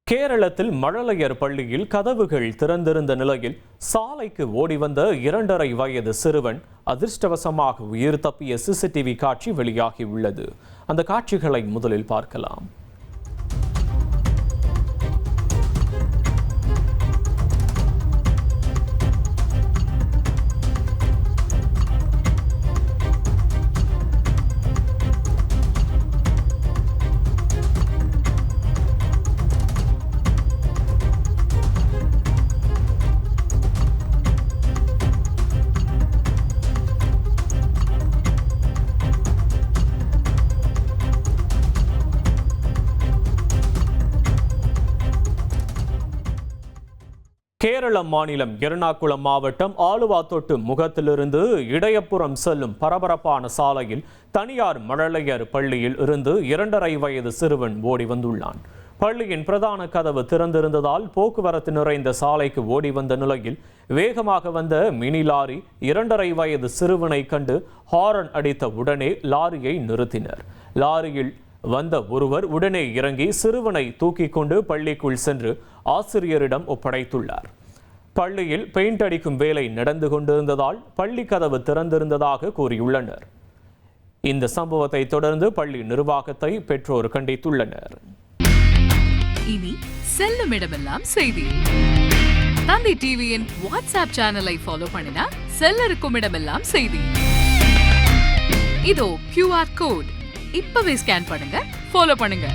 கேரளத்தில் மழலையர் பள்ளியில் கதவுகள் திறந்திருந்த நிலையில் சாலைக்கு ஓடி வந்த 2.5 வயது சிறுவன் அதிர்ஷ்டவசமாக உயிர் தப்பிய சிசிடிவி காட்சி வெளியாகியுள்ளது. அந்த காட்சிகளை முதலில் பார்க்கலாம். கேரள மாநிலம் எர்ணாகுளம் மாவட்டம் ஆலுவாத்தொட்டு முகத்திலிருந்து இடையப்புறம் செல்லும் பரபரப்பான சாலையில் தனியார் மழலையர் பள்ளியில் இருந்து 2.5 வயது சிறுவன் ஓடி வந்துள்ளான். பள்ளியின் பிரதான கதவு திறந்திருந்ததால் போக்குவரத்து நிறைந்த சாலைக்கு ஓடி வந்த நிலையில் வேகமாக வந்த மினி லாரி 2.5 வயது சிறுவனை கண்டு ஹாரன் அடித்த உடனே லாரியை நிறுத்தினர். லாரியில் வந்த ஒருவர் உடனே இறங்கி சிறுவனை தூக்கி கொண்டு பள்ளிக்குள் சென்று ஆசிரியரிடம் ஒப்படைத்துள்ளார். பள்ளியில் பெயிண்ட் அடிக்கும் வேலை நடந்து கொண்டிருந்ததால் பள்ளி கதவு திறந்திருந்ததாக கூறியுள்ளனர். இந்த சம்பவத்தை தொடர்ந்து பள்ளி நிர்வாகத்தை பெற்றோர் கண்டித்துள்ளனர். இனி செல்லும் இடமெல்லாம் செய்தி. தந்தி டிவியின் வாட்ஸ்அப் சேனலை ஃபாலோ பண்ணினா செல்ல இருக்கும் இடமெல்லாம் செய்தி. இதோ QR கோட் இப்பவே ஸ்கேன் பண்ணுங்க, ஃபாலோ பண்ணுங்க.